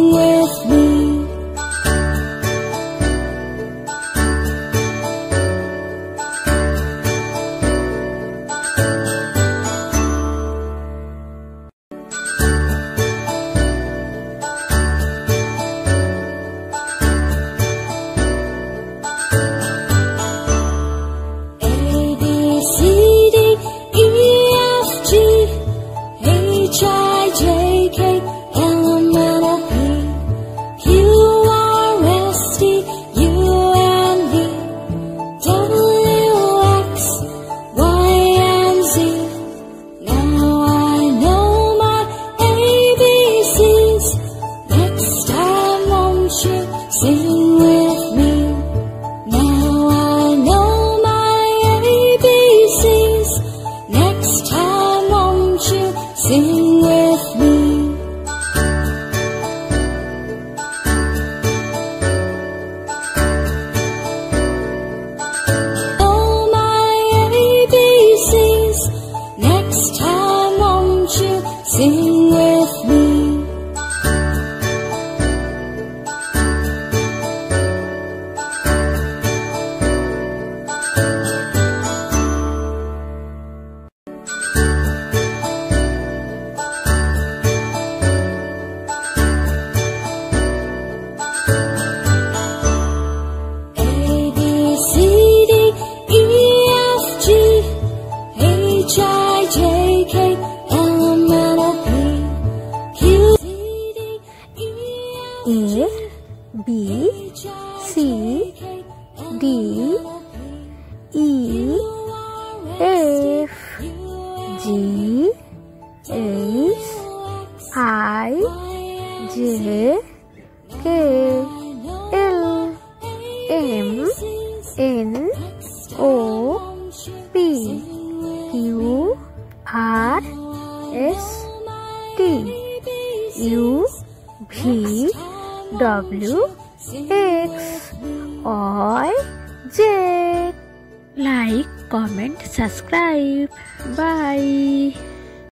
Sing with me. Sing with me. Now I know my ABCs. Next time won't you sing with me? Oh, my ABCs. Next time won't you sing with me? A, B, C, D, E, F, G, H, I, J, K, L, M, N, O, P, Q, R, S, T, U, V, W, X, Y, Z. Like, comment, subscribe. Bye.